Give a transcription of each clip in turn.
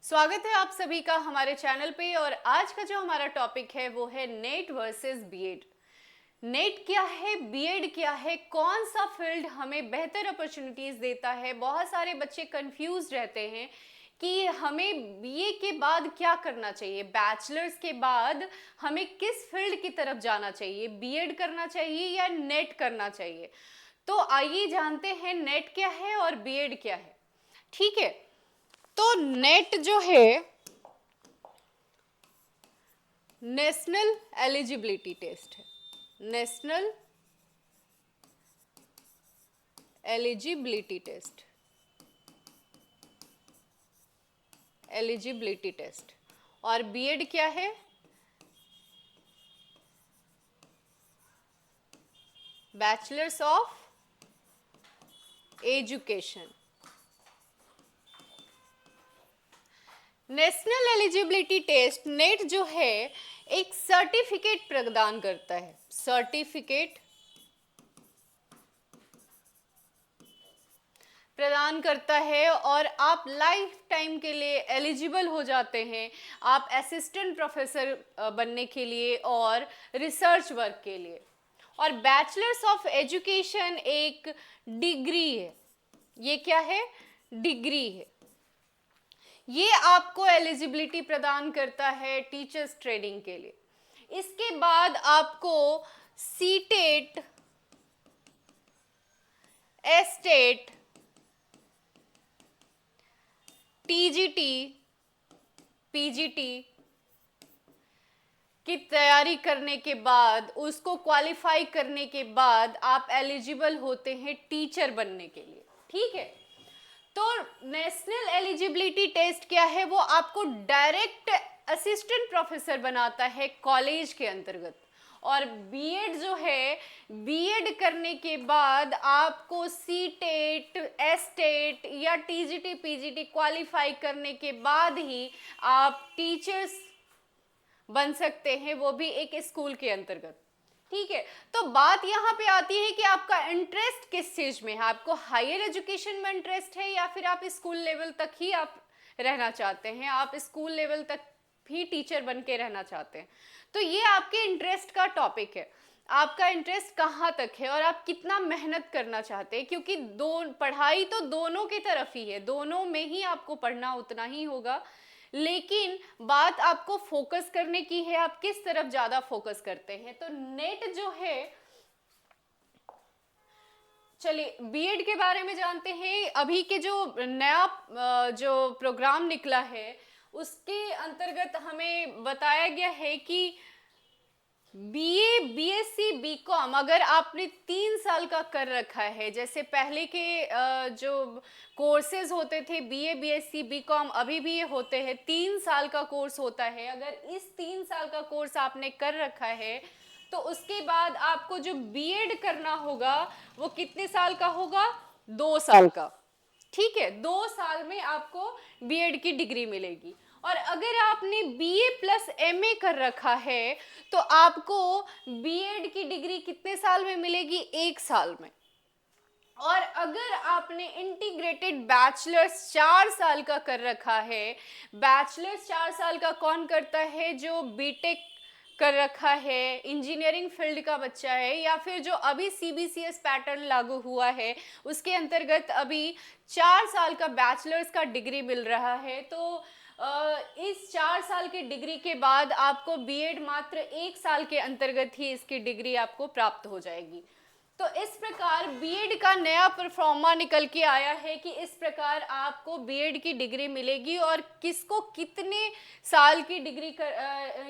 स्वागत है आप सभी का हमारे चैनल पे। और आज का जो हमारा टॉपिक है वो है नेट वर्सेस बीएड। नेट क्या है, बीएड क्या है, कौन सा फील्ड हमें बेहतर अपॉर्चुनिटीज देता है। बहुत सारे बच्चे कंफ्यूज रहते हैं कि हमें बीए के बाद क्या करना चाहिए, बैचलर्स के बाद हमें किस फील्ड की तरफ जाना चाहिए, बीएड करना चाहिए या नेट करना चाहिए। तो आइए जानते हैं नेट क्या है और बीएड क्या है। ठीक है, तो नेट जो है नेशनल एलिजिबिलिटी टेस्ट है। National eligibility test, eligibility test. और बीएड क्या है? Bachelors of education. National eligibility test NET जो है एक सर्टिफिकेट प्रदान करता है। सर्टिफिकेट प्रदान करता है और आप लाइफ टाइम के लिए एलिजिबल हो जाते हैं, आप असिस्टेंट प्रोफेसर बनने के लिए और रिसर्च वर्क के लिए। और बैचलर्स ऑफ एजुकेशन एक डिग्री है। ये क्या है? डिग्री है। ये आपको एलिजिबिलिटी प्रदान करता है टीचर्स ट्रेनिंग के लिए। इसके बाद आपको सीटेट, एस्टेट, टीजीटी, पीजीटी की तैयारी करने के बाद, उसको क्वालिफाई करने के बाद आप एलिजिबल होते हैं टीचर बनने के लिए। ठीक है, तो नेशनल एलिजिबिलिटी टेस्ट क्या है? वो आपको डायरेक्ट असिस्टेंट प्रोफेसर बनाता है कॉलेज के अंतर्गत। और बीएड जो है, बीएड करने के बाद आपको सीटेट, एस्टेट या टीजीटी, पीजीटी क्वालिफाई करने के बाद ही आप टीचर्स बन सकते हैं, वो भी एक स्कूल के अंतर्गत। ठीक है, तो बात यहाँ पे आती है कि आपका इंटरेस्ट किस चीज में है। आपको हायर एजुकेशन में इंटरेस्ट है या फिर आप स्कूल लेवल तक ही आप रहना चाहते हैं, आप स्कूल लेवल तक भी टीचर बन के रहना चाहते हैं। तो ये आपके इंटरेस्ट का टॉपिक है। आपका इंटरेस्ट कहाँ तक है और आप कितना मेहनत करना चाहते हैं, क्योंकि पढ़ाई तो दोनों की तरफ ही है, दोनों में ही आपको पढ़ना उतना ही होगा। लेकिन बात आपको फोकस करने की है, आप किस तरफ ज्यादा फोकस करते हैं। तो नेट जो है, चलिए बीएड के बारे में जानते हैं। अभी के जो नया जो प्रोग्राम निकला है उसके अंतर्गत हमें बताया गया है कि बीए, बीएससी, बीकॉम अगर आपने 3 साल का कर रखा है, जैसे पहले के जो कोर्सेज होते थे बीए, बीएससी, बीकॉम, अभी भी ये होते हैं, 3 साल का कोर्स होता है। अगर इस 3 साल का कोर्स आपने कर रखा है तो उसके बाद आपको जो बीएड करना होगा वो कितने साल का होगा? 2 साल का। ठीक है, 2 साल में आपको बीएड की डिग्री मिलेगी। और अगर आपने बीए प्लस एमए कर रखा है तो आपको बीएड की डिग्री कितने साल में मिलेगी? 1 साल में। और अगर आपने इंटीग्रेटेड बैचलर्स 4 साल का कर रखा है, बैचलर्स 4 साल का कौन करता है? जो बीटेक कर रखा है, इंजीनियरिंग फील्ड का बच्चा है, या फिर जो अभी सीबीसीएस पैटर्न लागू हुआ है उसके अंतर्गत अभी 4 साल का बैचलर्स का डिग्री मिल रहा है। तो इस 4 साल की डिग्री के बाद आपको बीएड मात्र 1 साल के अंतर्गत ही इसकी डिग्री आपको प्राप्त हो जाएगी। तो इस प्रकार बीएड का नया परफॉर्मा निकल के आया है कि इस प्रकार आपको बीएड की डिग्री मिलेगी। और किसको कितने साल की डिग्री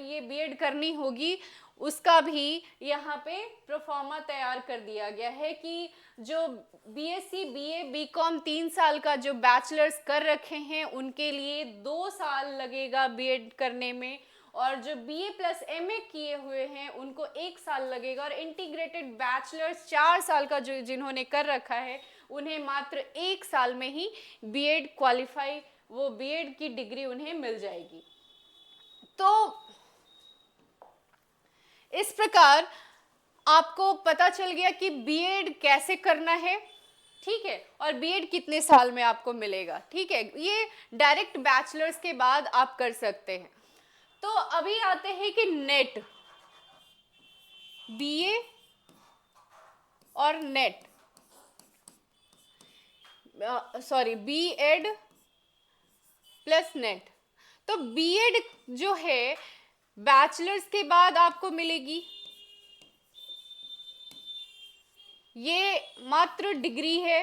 ये बीएड करनी होगी उसका भी यहाँ पे परफॉर्मा तैयार कर दिया गया है कि जो बीएससी, बीए, बीकॉम 3 साल का जो बैचलर्स कर रखे हैं उनके लिए 2 साल लगेगा बीएड करने में, और जो बीए प्लस एमए किए हुए हैं उनको 1 साल लगेगा। और इंटीग्रेटेड बैचलर्स 4 साल का जो जिन्होंने कर रखा है उन्हें मात्र 1 साल में ही बीएड क्वालिफाई, वो बीएड की डिग्री उन्हें मिल जाएगी। तो इस प्रकार आपको पता चल गया कि बीएड कैसे करना है, ठीक है, और बीएड कितने साल में आपको मिलेगा, ठीक है, ये डायरेक्ट बैचलर्स के बाद आप कर सकते हैं। तो अभी आते हैं कि नेट, बीए और NET, sorry BEd plus NET. तो बीएड जो है बैचलर्स के बाद आपको मिलेगी, ये मात्र डिग्री है,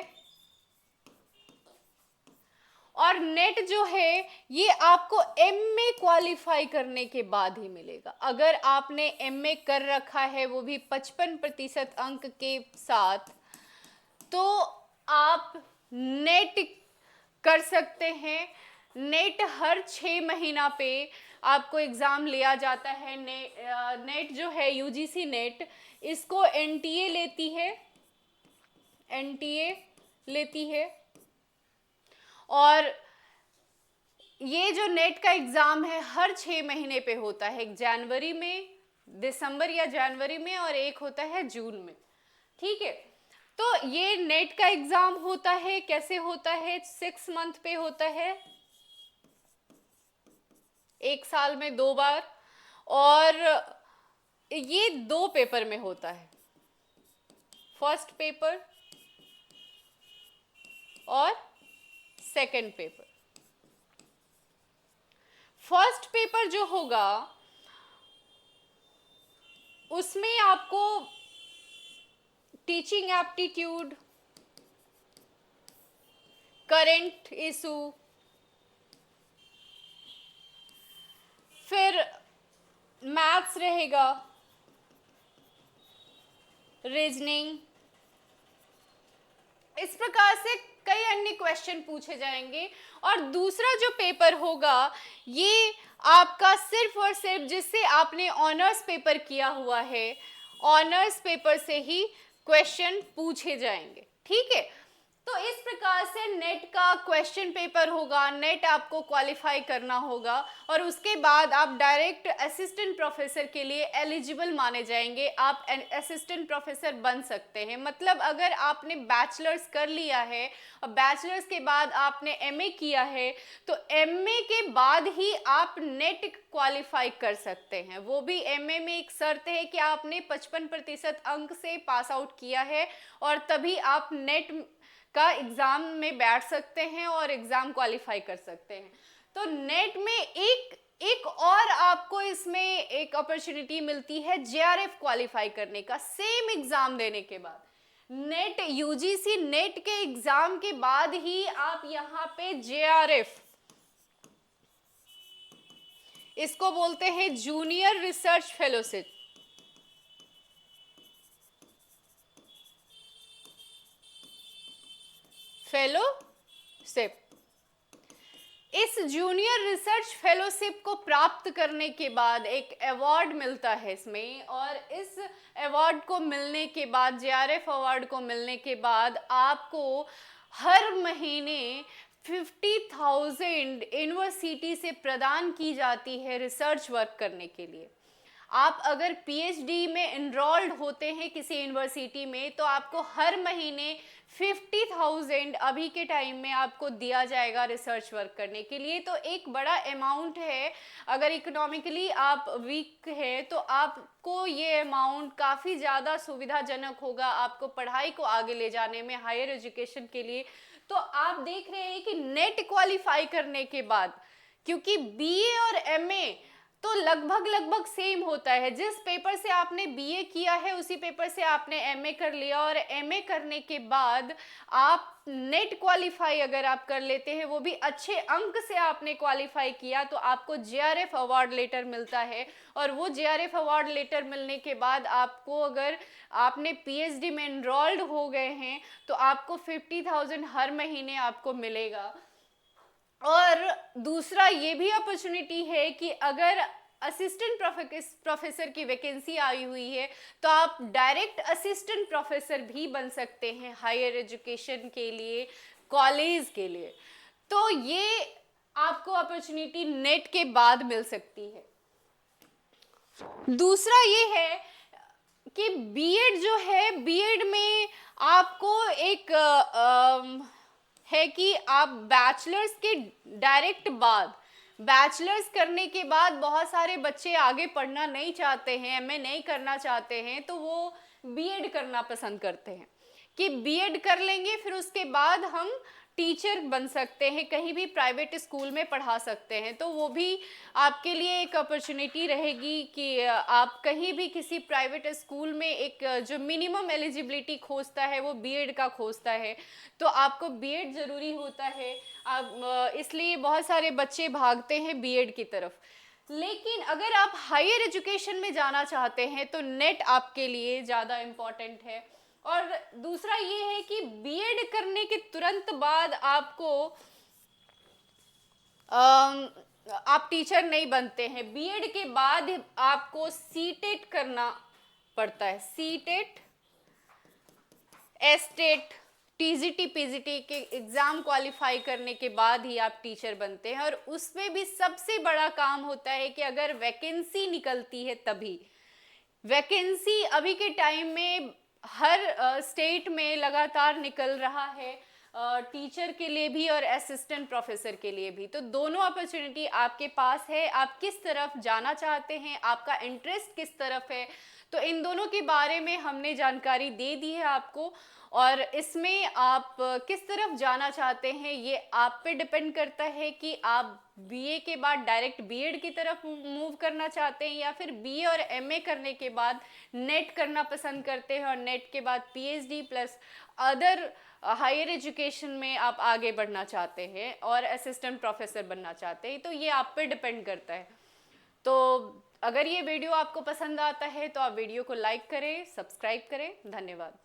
और नेट जो है ये आपको एमए क्वालिफाई करने के बाद ही मिलेगा। अगर आपने एमए कर रखा है वो भी 55% अंक के साथ, तो आप नेट कर सकते हैं। नेट हर 6 महीना पे आपको एग्ज़ाम लिया जाता है। नेट जो है यूजीसी नेट, इसको एनटीए लेती है, एनटीए लेती है। और ये जो नेट का एग्ज़ाम है हर 6 महीने पे होता है, एक जनवरी में, दिसंबर या जनवरी में, और एक होता है जून में, ठीक है। तो ये नेट का एग्ज़ाम होता है, कैसे होता है, 6 मंथ पे होता है, एक साल में 2 बार, और ये 2 पेपर में होता है, फर्स्ट पेपर और सेकंड पेपर। फर्स्ट पेपर जो होगा उसमें आपको टीचिंग एप्टीट्यूड, करंट इशू, फिर मैथ्स रहेगा, रीजनिंग, इस प्रकार से कई अन्य क्वेश्चन पूछे जाएंगे। और दूसरा जो पेपर होगा ये आपका सिर्फ और सिर्फ जिससे आपने ऑनर्स पेपर किया हुआ है, ऑनर्स पेपर से ही क्वेश्चन पूछे जाएंगे, ठीक है। तो इस प्रकार से नेट का क्वेश्चन पेपर होगा, नेट आपको क्वालिफाई करना होगा, और उसके बाद आप डायरेक्ट असिस्टेंट प्रोफेसर के लिए एलिजिबल माने जाएंगे, आप असिस्टेंट प्रोफेसर बन सकते हैं। मतलब अगर आपने बैचलर्स कर लिया है और बैचलर्स के बाद आपने एमए किया है, तो एमए के बाद ही आप नेट क्वालिफाई कर सकते हैं। वो भी एमए में एक शर्त है कि आपने 55% अंक से पास आउट किया है, और तभी आप नेट का एग्ज़ाम में बैठ सकते हैं और एग्ज़ाम क्वालिफाई कर सकते हैं। तो नेट में एक और आपको इसमें एक अपॉर्चुनिटी मिलती है जेआरएफ क्वालिफाई करने का, सेम एग्ज़ाम देने के बाद। नेट यूजीसी नेट के एग्ज़ाम के बाद ही आप यहाँ पे जेआरएफ, इसको बोलते हैं जूनियर रिसर्च फेलोशिप, फेलोशिप, इस जूनियर रिसर्च फेलोशिप को प्राप्त करने के बाद एक अवार्ड मिलता है इसमें, और इस अवार्ड को मिलने के बाद, जेआरएफ अवार्ड को मिलने के बाद, आपको हर महीने 50,000 यूनिवर्सिटी से प्रदान की जाती है रिसर्च वर्क करने के लिए। आप अगर पीएचडी में एनरोल्ड होते हैं किसी यूनिवर्सिटी में, तो आपको हर महीने 50,000 अभी के टाइम में आपको दिया जाएगा रिसर्च वर्क करने के लिए। तो एक बड़ा अमाउंट है। अगर इकोनॉमिकली आप वीक है तो आपको ये अमाउंट काफ़ी ज़्यादा सुविधाजनक होगा आपको पढ़ाई को आगे ले जाने में, हायर एजुकेशन के लिए। तो आप देख रहे हैं कि नेट क्वालिफाई करने के बाद, क्योंकि बीए और एमए तो लगभग सेम होता है, जिस पेपर से आपने बीए किया है उसी पेपर से आपने एमए कर लिया, और एमए करने के बाद आप नेट क्वालिफाई अगर आप कर लेते हैं, वो भी अच्छे अंक से आपने क्वालिफाई किया, तो आपको जेआरएफ अवार्ड लेटर मिलता है। और वो जेआरएफ अवार्ड लेटर मिलने के बाद आपको, अगर आपने पीएचडी में एनरोल्ड हो गए हैं, तो आपको 50,000 हर महीने आपको मिलेगा। और दूसरा ये भी अपॉर्चुनिटी है कि अगर असिस्टेंट प्रोफेसर की वैकेंसी आई हुई है, तो आप डायरेक्ट असिस्टेंट प्रोफेसर भी बन सकते हैं हायर एजुकेशन के लिए, कॉलेज के लिए। तो ये आपको अपॉर्चुनिटी नेट के बाद मिल सकती है। दूसरा ये है कि बीएड जो है, बीएड में आपको एक है कि आप बैचलर्स के डायरेक्ट बाद, बैचलर्स करने के बाद बहुत सारे बच्चे आगे पढ़ना नहीं चाहते हैं, एमए नहीं करना चाहते हैं, तो वो बीएड करना पसंद करते हैं कि बीएड कर लेंगे फिर उसके बाद हम टीचर बन सकते हैं, कहीं भी प्राइवेट स्कूल में पढ़ा सकते हैं। तो वो भी आपके लिए एक अपॉर्चुनिटी रहेगी कि आप कहीं भी किसी प्राइवेट स्कूल में एक जो मिनिमम एलिजिबिलिटी खोजता है वो बीएड का खोजता है, तो आपको बीएड ज़रूरी होता है। आप इसलिए बहुत सारे बच्चे भागते हैं बीएड की तरफ। लेकिन अगर आप हायर एजुकेशन में जाना चाहते हैं तो नेट आपके लिए ज़्यादा इम्पॉर्टेंट है। और दूसरा ये है कि बीएड करने के तुरंत बाद आपको आप टीचर नहीं बनते हैं, बीएड के बाद आपको सीटेट करना पड़ता है। सीटेट, एस्टेट, टीजीटी, पीजीटी के एग्जाम क्वालिफाई करने के बाद ही आप टीचर बनते हैं। और उसमें भी सबसे बड़ा काम होता है कि अगर वैकेंसी निकलती है तभी। वैकेंसी अभी के टाइम में हर स्टेट में लगातार निकल रहा है, टीचर के लिए भी और असिस्टेंट प्रोफेसर के लिए भी। तो दोनों अपॉर्चुनिटी आपके पास है, आप किस तरफ जाना चाहते हैं, आपका इंटरेस्ट किस तरफ है, तो इन दोनों के बारे में हमने जानकारी दे दी है आपको। और इसमें आप किस तरफ जाना चाहते हैं ये आप पे डिपेंड करता है कि आप बीए के बाद डायरेक्ट बीएड की तरफ मूव करना चाहते हैं या फिर बीए और एमए करने के बाद नेट करना पसंद करते हैं और नेट के बाद PhD plus other higher education में आप आगे बढ़ना चाहते हैं और असिस्टेंट प्रोफेसर बनना चाहते हैं। तो ये आप पे डिपेंड करता है। तो अगर ये वीडियो आपको पसंद आता है तो आप वीडियो को लाइक करें, सब्सक्राइब करें। धन्यवाद।